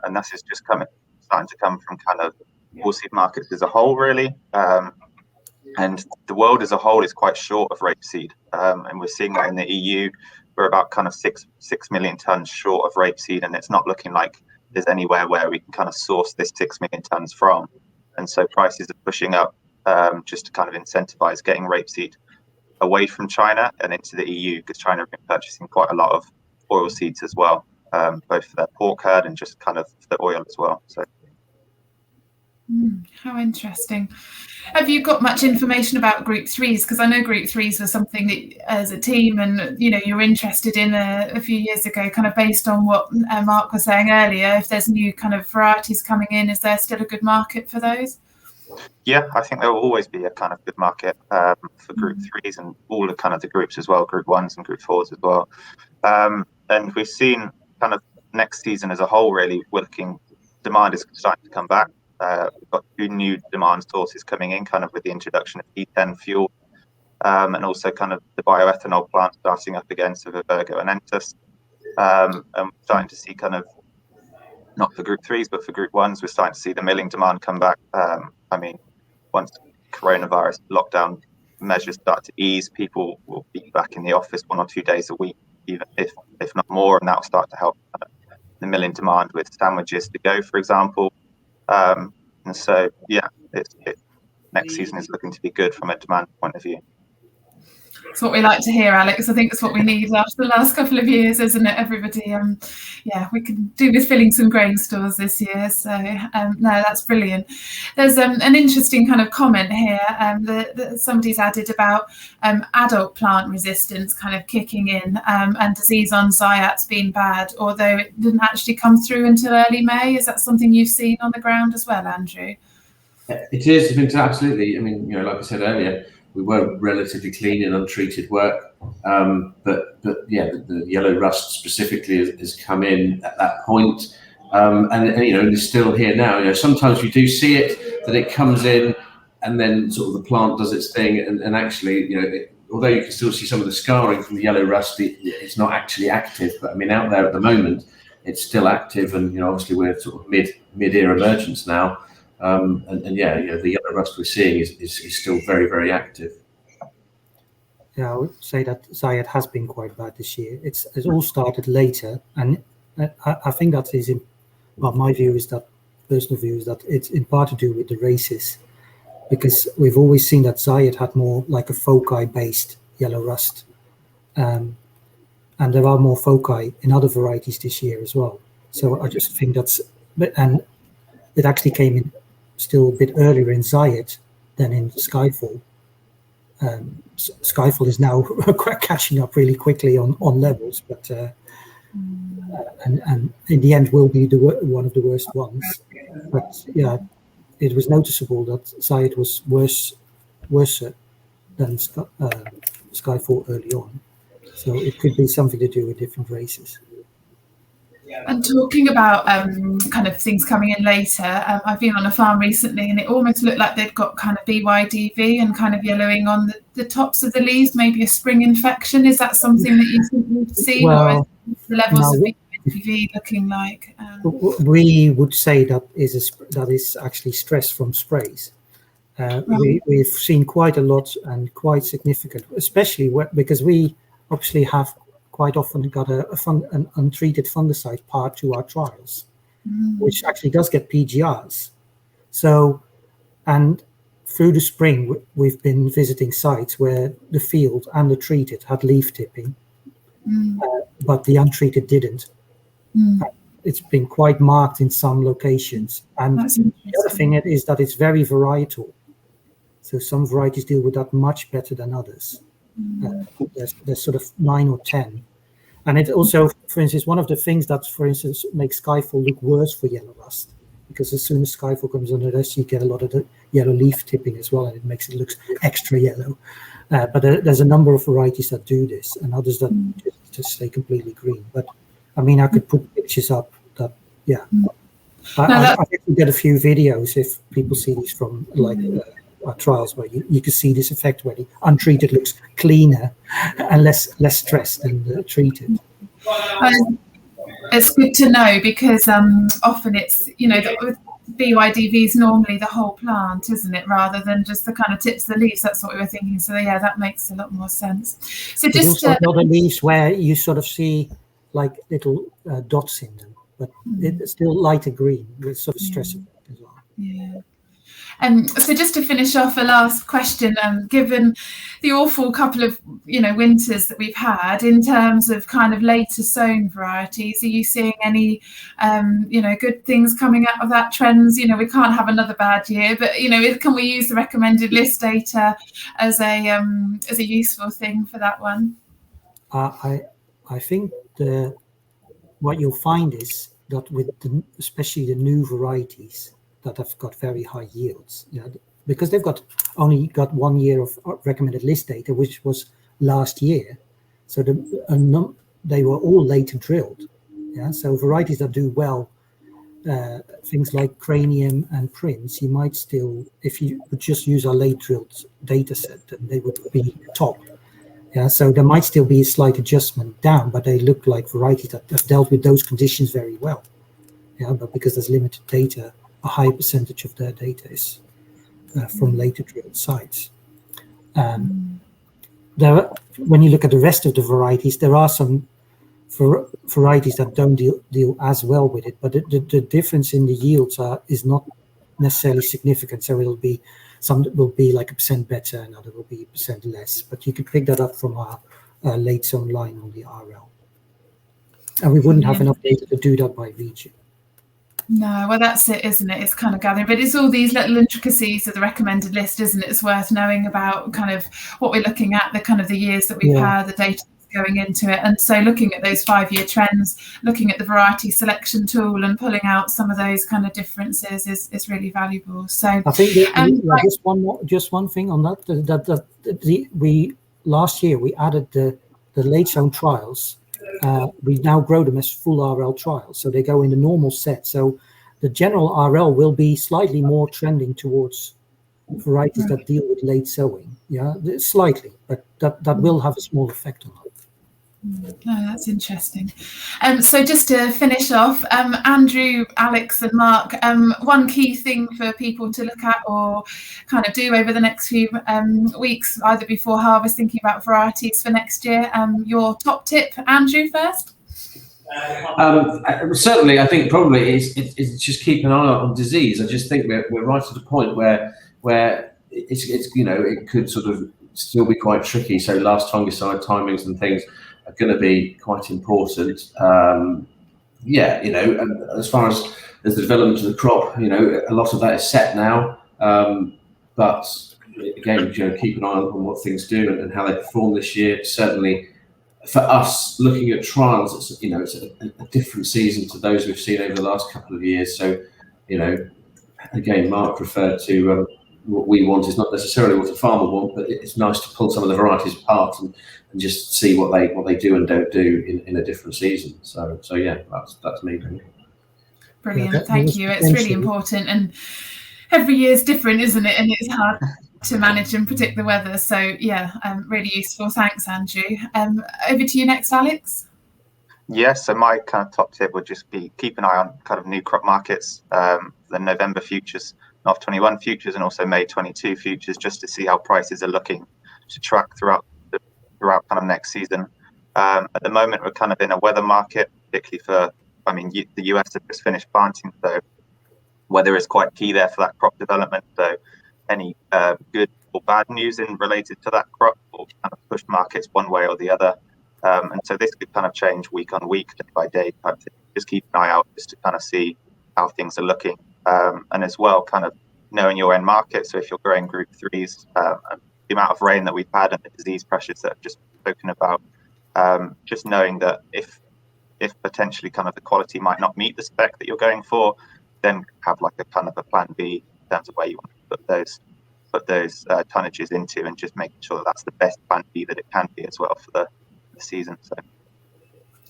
And this is just starting to come from kind of oilseed markets as a whole, really. And the world as a whole is quite short of rapeseed. And we're seeing that in the EU, we're about kind of 6 million tons short of rapeseed, and it's not looking like there's anywhere where we can kind of source this 6 million tons from. And so prices are pushing up just to kind of incentivize getting rapeseed away from China and into the EU, because China have been purchasing quite a lot of oil seeds as well, both for their pork herd and just kind of for the oil as well. So. How interesting. Have you got much information about Group 3s? Because I know Group 3s was something that as a team and you're interested in a few years ago, kind of based on what Mark was saying earlier. If there's new kind of varieties coming in, is there still a good market for those? Yeah, I think there will always be a kind of good market for Group 3s and all the kind of the groups as well, Group 1s and Group 4s as well. And we've seen kind of next season as a whole, really, demand is starting to come back. We've got 2 new demand sources coming in, kind of with the introduction of E10 fuel, and also kind of the bioethanol plant starting up again, so Virgo and Entus. And we're starting to see kind of, not for Group 3s, but for Group 1s, we're starting to see the milling demand come back. I mean, once coronavirus lockdown measures start to ease, people will be back in the office 1 or 2 days a week, even if not more, and that will start to help the milling demand with sandwiches to go, for example. And so, yeah, next season is looking to be good from a demand point of view. It's what we like to hear, Alex. I think it's what we need after the last couple of years, isn't it? Everybody, yeah, we can do with filling some grain stores this year. So no, that's brilliant. There's an interesting kind of comment here that somebody's added about adult plant resistance kind of kicking in and disease on Zayats being bad, although it didn't actually come through until early May. Is that something you've seen on the ground as well, Andrew? It is. I mean, absolutely. I mean, like I said earlier, we were relatively clean in untreated work, but yeah, the yellow rust specifically has come in at that point, and it's still here now. Sometimes you do see it, that it comes in, and then sort of the plant does its thing, and actually, although you can still see some of the scarring from the yellow rust, it's not actually active. But I mean, out there at the moment, it's still active, and obviously we're sort of mid-ear emergence now. The yellow rust we're seeing is still very, very active. Yeah, I would say that Zayat has been quite bad this year. It's all started later, and I think that is, my view is that, personal view is that it's in part to do with the races, because we've always seen that Zayat had more like a foci-based yellow rust, and there are more foci in other varieties this year as well. So I just think and it actually came in still a bit earlier in Zayat than in Skyfall. Skyfall is now catching up really quickly on levels, but and in the end will be one of the worst ones. But yeah, it was noticeable that Zayat was worse than Skyfall early on. So it could be something to do with different races. And talking about kind of things coming in later, I've been on a farm recently and it almost looked like they've got kind of BYDV and kind of yellowing on the tops of the leaves, maybe a spring infection. Is that something that you think we've seen, or is the levels of BYDV looking like? We would say that is actually stress from sprays. We've seen quite a lot and quite significant, especially because we obviously have quite often got an untreated fungicide part to our trials, which actually does get PGRs. So, and through the spring, we've been visiting sites where the field and the treated had leaf tipping, but the untreated didn't. It's been quite marked in some locations. And the other thing is that it's very varietal. So some varieties deal with that much better than others. There's sort of 9 or 10. And it also, for instance, one of the things that, for instance, makes Skyfall look worse for yellow rust, because as soon as Skyfall comes under this, you get a lot of the yellow leaf tipping as well, and it makes it look extra yellow. But there's a number of varieties that do this, and others that just stay completely green. But I mean, I could put pictures up that, yeah. I think we get a few videos if people see these from our trials where you can see this effect where the untreated looks cleaner and less stressed than the treated. It's good to know, because often it's, the BYDV is normally the whole plant, isn't it, rather than just the kind of tips of the leaves. That's what we were thinking. So yeah, that makes a lot more sense. So there's just also other leaves where you sort of see like little dots in them, but it's still lighter green with sort of stress effect as well. Yeah. So just to finish off, a last question, given the awful couple of winters that we've had, in terms of kind of later sown varieties, are you seeing any good things coming out of that, trends? We can't have another bad year, but can we use the recommended list data as a useful thing for that one? I think what you'll find is that with especially the new varieties that have got very high yields, because they've only got 1 year of recommended list data, which was last year. So they were all later drilled. So varieties that do well, things like Cranium and Prince, you might still, if you would just use our late drilled data set, then they would be top. So there might still be a slight adjustment down, but they look like varieties that have dealt with those conditions very well. But because there's limited data, a high percentage of their data is from later drilled sites. When you look at the rest of the varieties, there are some varieties that don't deal as well with it, but the difference in the yields is not necessarily significant. So it'll be some will be like 1% better and other will be 1% less. But you can pick that up from our late zone line on the RL. And we wouldn't have enough data to do that by region. No, well, that's it, isn't it? It's kind of gathering, but it's all these little intricacies of the recommended list, isn't it? It's worth knowing about kind of what we're looking at, the kind of the years that we've had, the data going into it. And so looking at those 5-year trends, looking at the variety selection tool and pulling out some of those kind of differences is really valuable. So I think just one thing on that, last year we added the late zone trials. We now grow them as full RL trials, so they go in the normal set. So the general RL will be slightly more trending towards varieties that deal with late sowing, slightly, but that will have a small effect on that. No, that's interesting. So just to finish off, Andrew, Alex and Mark, one key thing for people to look at or kind of do over the next few weeks, either before harvest, thinking about varieties for next year. Your top tip, Andrew, first? Certainly, I think probably it's just keep an eye on disease. I just think we're right at a point where it's it could sort of still be quite tricky. So last fungicide timings and things are going to be quite important. And as far as the development of the crop, a lot of that is set now. But again, keep an eye on what things do and how they perform this year. Certainly, for us, looking at trials, it's a different season to those we've seen over the last couple of years. So, again, Mark referred to what we want is not necessarily what a farmer wants, but it's nice to pull some of the varieties apart and just see what they do and don't do in a different season. So yeah, that's me. Brilliant, thank you. It's really important, and every year is different, isn't it? And it's hard to manage and predict the weather. So yeah, really useful. Thanks, Andrew. Over to you next, Alex. Yes, so my kind of top tip would just be keep an eye on kind of new crop markets, the November futures, North 21 futures, and also May 22 futures, just to see how prices are looking to track throughout kind of next season. At the moment, we're kind of in a weather market, particularly the US have just finished planting, so weather is quite key there for that crop development. So any good or bad news related to that crop will kind of push markets one way or the other. And so this could kind of change week on week, day by day type thing. Just keep an eye out just to kind of see how things are looking. And as well, kind of knowing your end market. So if you're growing group 3s, the amount of rain that we've had and the disease pressures that I've just spoken about, just knowing that if potentially kind of the quality might not meet the spec that you're going for, then have like a kind of a plan B in terms of where you want to put those tonnages into, and just making sure that that's the best plan B that it can be as well for the season. So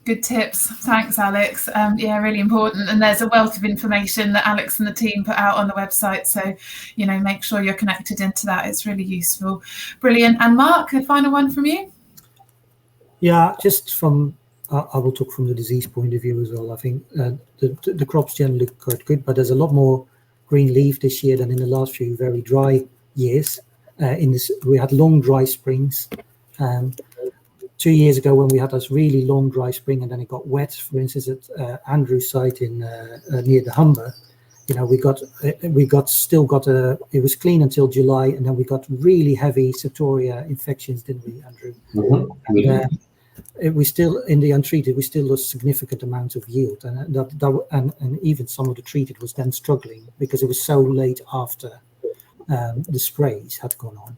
good tips, thanks, Alex. Yeah, really important, and there's a wealth of information that Alex and the team put out on the website, so make sure you're connected into that. It's really useful. Brilliant. And Mark, the final one from you? Yeah, just from I will talk from the disease point of view as well. I think the crops generally look quite good, but there's a lot more green leaf this year than in the last few very dry years. We had long dry springs. 2 years ago, when we had this really long dry spring and then it got wet, for instance, at Andrew's site in near the Humber, it was clean until July, and then we got really heavy Septoria infections, didn't we, Andrew? Mm-hmm. And we still, in the untreated, we still lost significant amounts of yield, and even some of the treated was then struggling because it was so late after the sprays had gone on.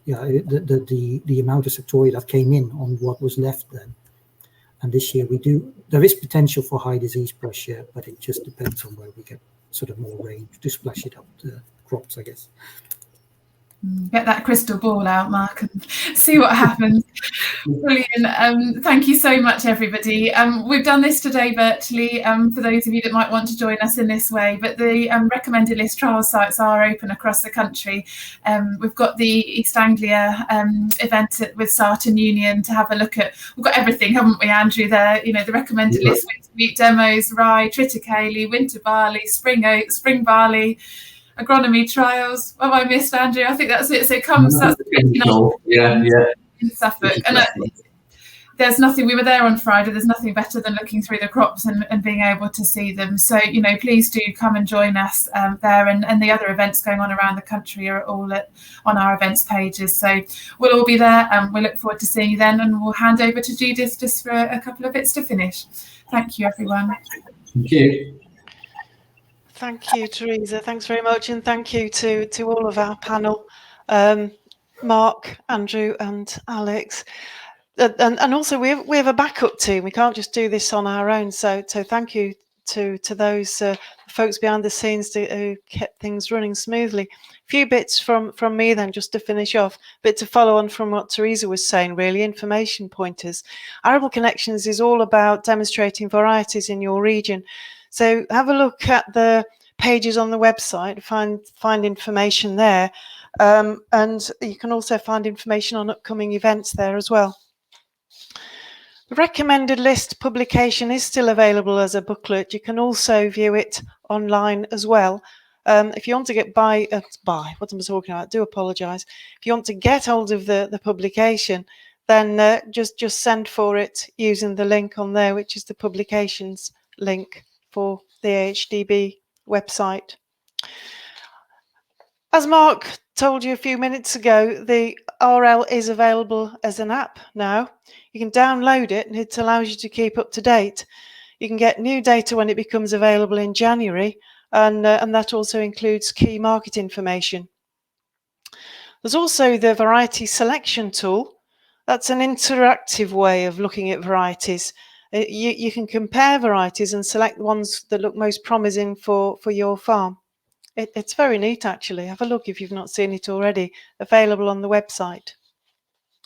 The amount of Septoria that came in on what was left then. And this year there is potential for high disease pressure, but it just depends on where we get sort of more rain to splash it up the crops, I guess. Get that crystal ball out, Mark, and see what happens. Brilliant. Thank you so much, everybody. We've done this today virtually for those of you that might want to join us in this way, but the recommended list trial sites are open across the country. We've got the East Anglia event with Saaten Union to have a look at. We've got everything, haven't we, Andrew, there? The recommended list, winter wheat demos, rye, triticale, winter barley, spring oats, spring barley, agronomy trials. What have I missed, Andrew? I think that's it. So it comes. That's the 29th in Suffolk, and there's nothing, we were there on Friday, there's nothing better than looking through the crops and being able to see them. So, you know, please do come and join us there, and the other events going on around the country are all on our events pages. So we'll all be there, and we look forward to seeing you then, and we'll hand over to Judith just for a couple of bits to finish. Thank you, everyone. Thank you. Thank you, Teresa. Thanks very much, and thank you to all of our panel, Mark, Andrew, and Alex. And also we have a backup team. We can't just do this on our own. So thank you to those folks behind the scenes who kept things running smoothly. A few bits from me then, just to finish off, but to follow on from what Teresa was saying, really, information pointers. Arable Connections is all about demonstrating varieties in your region. So have a look at the pages on the website, find information there, and you can also find information on upcoming events there as well. The recommended list publication is still available as a booklet. You can also view it online as well. If you want to get what am I talking about? I do apologise. If you want to get hold of the publication, then just send for it using the link on there, which is the publications link for the AHDB website. As Mark told you a few minutes ago, the RL is available as an app now. You can download it, and it allows you to keep up to date. You can get new data when it becomes available in January, and that also includes key market information. There's also the variety selection tool. That's an interactive way of looking at varieties. You can compare varieties and select ones that look most promising for your farm. It's very neat, actually. Have a look if you've not seen it already. Available on the website.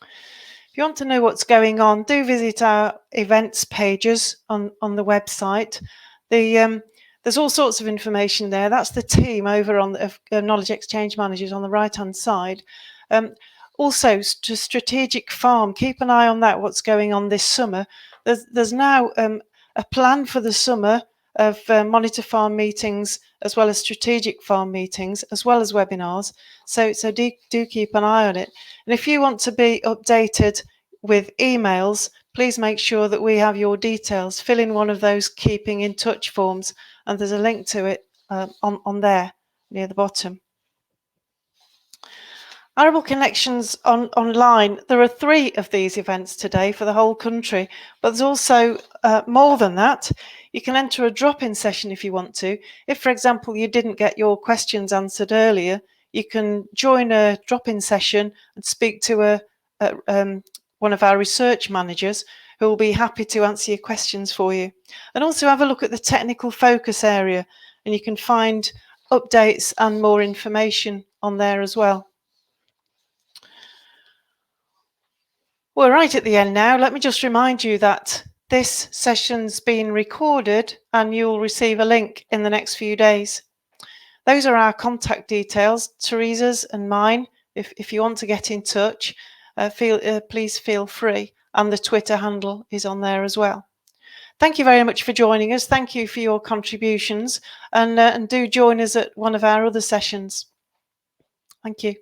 If you want to know what's going on, do visit our events pages on the website. There's all sorts of information there. That's the team over on the Knowledge Exchange Managers on the right-hand side. Also, to Strategic Farm, keep an eye on that, what's going on this summer. There's now a plan for the summer of monitor farm meetings, as well as strategic farm meetings, as well as webinars. So do keep an eye on it. And if you want to be updated with emails, please make sure that we have your details. Fill in one of those keeping in touch forms, and there's a link to it on there near the bottom. Arable Connections online. There are 3 of these events today for the whole country, but there's also more than that. You can enter a drop-in session if you want to. If, for example, you didn't get your questions answered earlier, you can join a drop-in session and speak to one of our research managers who will be happy to answer your questions for you. And also have a look at the technical focus area, and you can find updates and more information on there as well. We're right at the end now. Let me just remind you that this session's been recorded and you'll receive a link in the next few days. Those are our contact details, Teresa's and mine. If you want to get in touch, please feel free. And the Twitter handle is on there as well. Thank you very much for joining us. Thank you for your contributions, and do join us at one of our other sessions. Thank you.